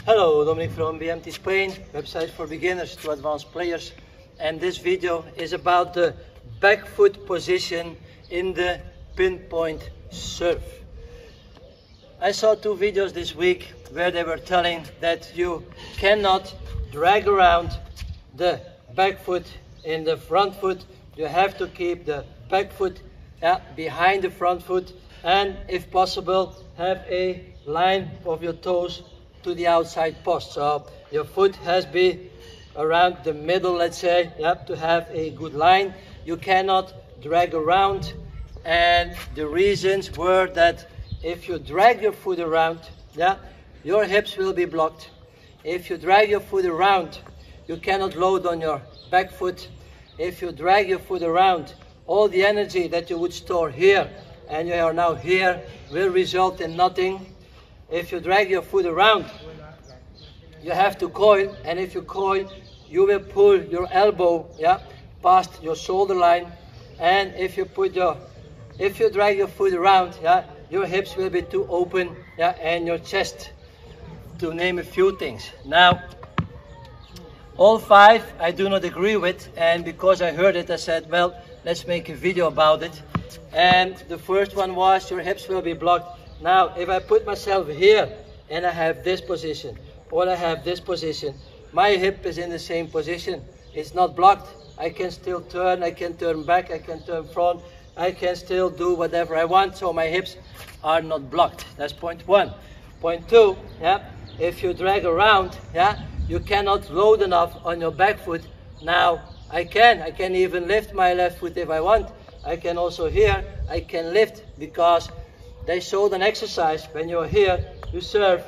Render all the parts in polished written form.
Hello, Dominic from BMT Spain, website for beginners to advanced players. And this video is about the back foot position in the pinpoint serve. I saw two videos this week where they were telling that you cannot drag around the back foot in the front foot. You have to keep the back foot behind the front foot, and if possible have a line of your toes to the outside post. So your foot has to be around the middle, let's say, to have a good line. You cannot drag around, and the reasons were that if you drag your foot around, your hips will be blocked. If you drag your foot around, you cannot load on your back foot. If you drag your foot around, all the energy that you would store here and you are now here will result in nothing. If you drag your foot around, you have to coil, and if you coil, you will pull your elbow past your shoulder line. And if you drag your foot around, your hips will be too open, and your chest, to name a few things. Now, all five I do not agree with, and because I heard it, I said, well, let's make a video about it. And the first one was your hips will be blocked. Now, if I put myself here and I have this position, or I have this position, my hip is in the same position. It's not blocked. I can still turn, I can turn back, I can turn front, I can still do whatever I want, so my hips are not blocked. That's point one. Point two, if you drag around, you cannot load enough on your back foot. Now, I can even lift my left foot if I want. I can also here, I can lift, because they showed an exercise when you're here, you serve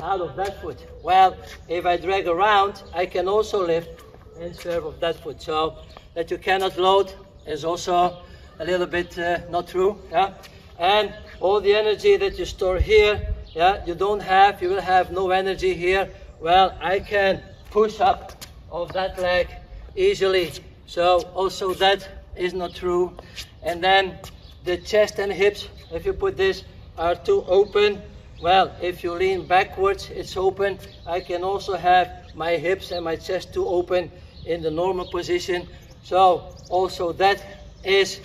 out of that foot. Well, if I drag around, I can also lift and serve of that foot. So that you cannot load is also a little bit not true. And all the energy that you store here, you will have no energy here. Well, I can push up of that leg easily. So also that is not true. And then the chest and hips, if you put this, are too open. Well, if you lean backwards, it's open. I can also have my hips and my chest too open in the normal position. So also that is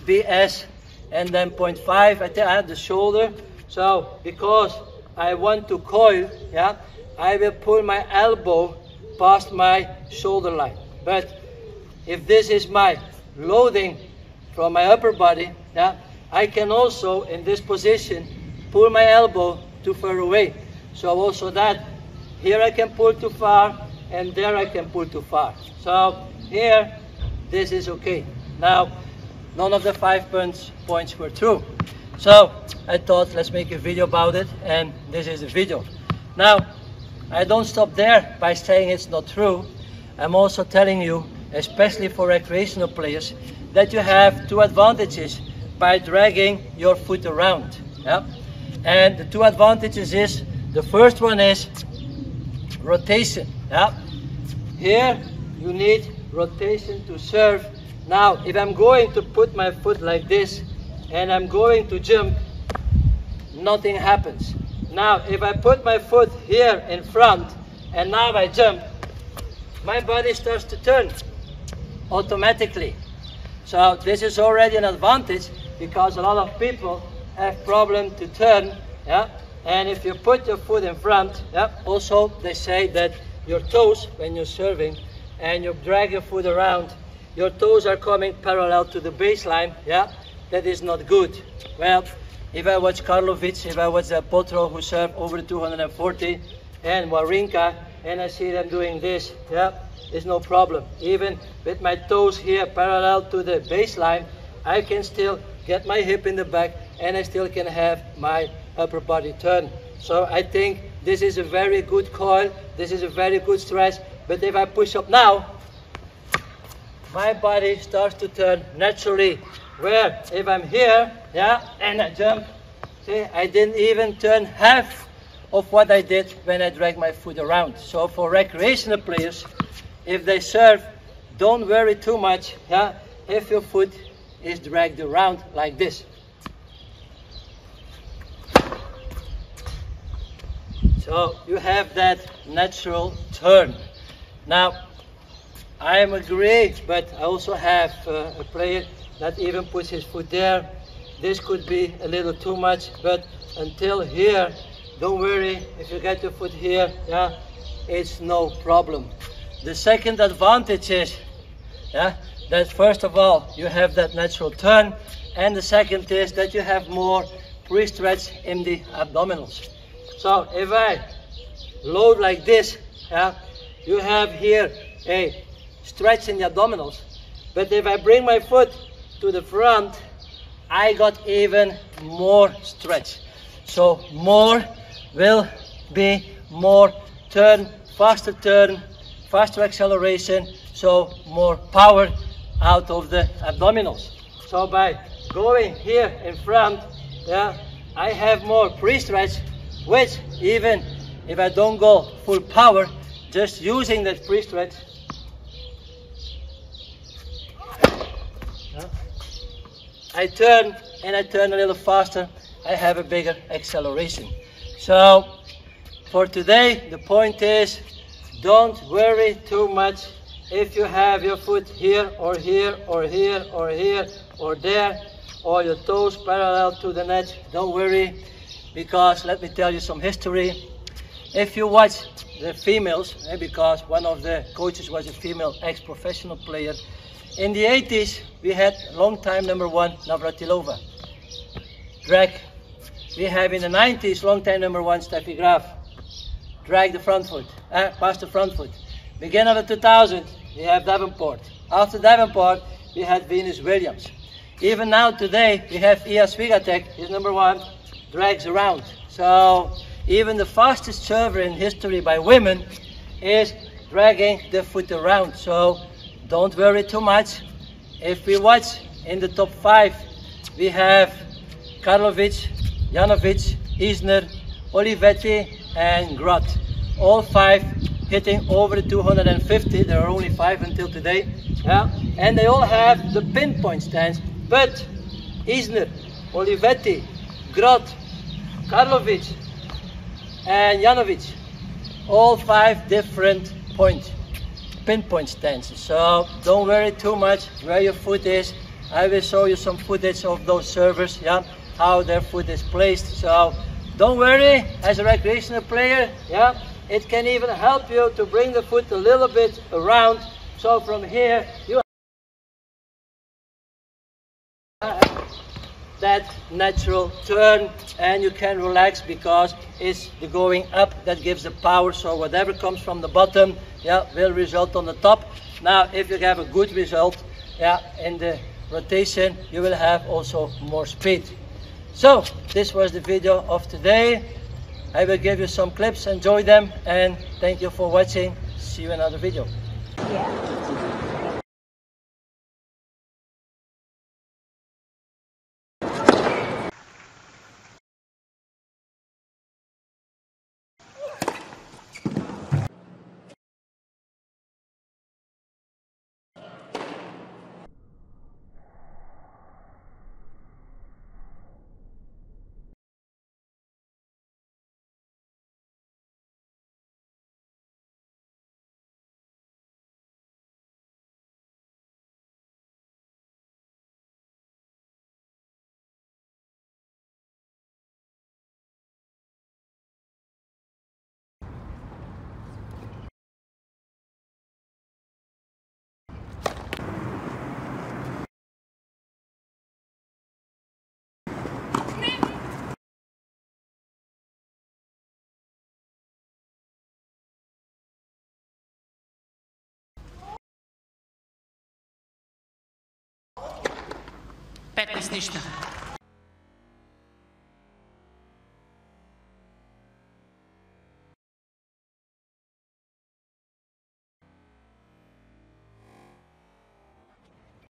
BS. And then point five, I have the shoulder. So because I want to coil, I will pull my elbow past my shoulder line. But if this is my loading from my upper body, I can also, in this position, pull my elbow too far away. So also that, here I can pull too far, and there I can pull too far. So here, this is okay. Now, none of the 5 points were true. So I thought, let's make a video about it, and this is the video. Now, I don't stop there by saying it's not true. I'm also telling you, especially for recreational players, that you have two advantages by dragging your foot around. And the two advantages is, the first one is rotation. Here you need rotation to serve. Now, if I'm going to put my foot like this and I'm going to jump, nothing happens. Now, if I put my foot here in front and now I jump, my body starts to turn automatically. So this is already an advantage, because a lot of people have problem to turn. And if you put your foot in front, also they say that your toes, when you're serving and you drag your foot around, your toes are coming parallel to the baseline. That is not good. Well, if I watch Karlovic, if I watch Potro, who serve over 240, and Wawrinka, and I see them doing this, there's no problem. Even with my toes here parallel to the baseline, I can still get my hip in the back, and I still can have my upper body turn. So I think this is a very good coil, this is a very good stretch. But if I push up now, my body starts to turn naturally. Where if I'm here, and I jump, see, I didn't even turn half of what I did when I drag my foot around. So for recreational players, if they serve, don't worry too much, if your foot is dragged around like this. So you have that natural turn. Now, I am agree, but I also have a player that even puts his foot there. This could be a little too much, but until here, don't worry, if you get your foot here, yeah, it's no problem. The second advantage is, yeah, that first of all, you have that natural turn, and the second is that you have more pre-stretch in the abdominals. So if I load like this, yeah, you have here a stretch in the abdominals, but if I bring my foot to the front, I got even more stretch. So more will be more turn, faster acceleration, so more power out of the abdominals. So by going here in front, yeah, I have more pre-stretch, which even if I don't go full power, just using that pre-stretch, yeah, I turn and I turn a little faster, I have a bigger acceleration. So for today, the point is, don't worry too much if you have your foot here or here or here or here or there, or your toes parallel to the net. Don't worry, because let me tell you some history. If you watch the females, because one of the coaches was a female ex-professional player, in the 80s we had long-time #1 Navratilova. Drag. We have in the 90s long-time #1 Steffi Graf. Drag the front foot, pass the front foot. Beginning of the 2000s, we have Davenport. After Davenport, we had Venus Williams. Even now today, we have Ia Swiatek, he's #1, drags around. So even the fastest server in history by women is dragging the foot around. So don't worry too much. If we watch in the top 5, we have Karlovic, Janovic, Isner, Olivetti, and Grot. All 5 hitting over the 250. There are only 5 until today. Yeah? And they all have the pinpoint stance. But Isner, Olivetti, Grot, Karlovic, and Janovic, all 5 different pinpoint stances. So don't worry too much where your foot is. I will show you some footage of those servers, yeah, how their foot is placed. So don't worry, as a recreational player, yeah, it can even help you to bring the foot a little bit around. So from here, you have that natural turn, and you can relax because it's the going up that gives the power. So whatever comes from the bottom, yeah, will result on the top. Now, if you have a good result, yeah, in the rotation, you will have also more speed. So this was the video of today. I will give you some clips, enjoy them, and thank you for watching. See you in another video. Петнайст ништа.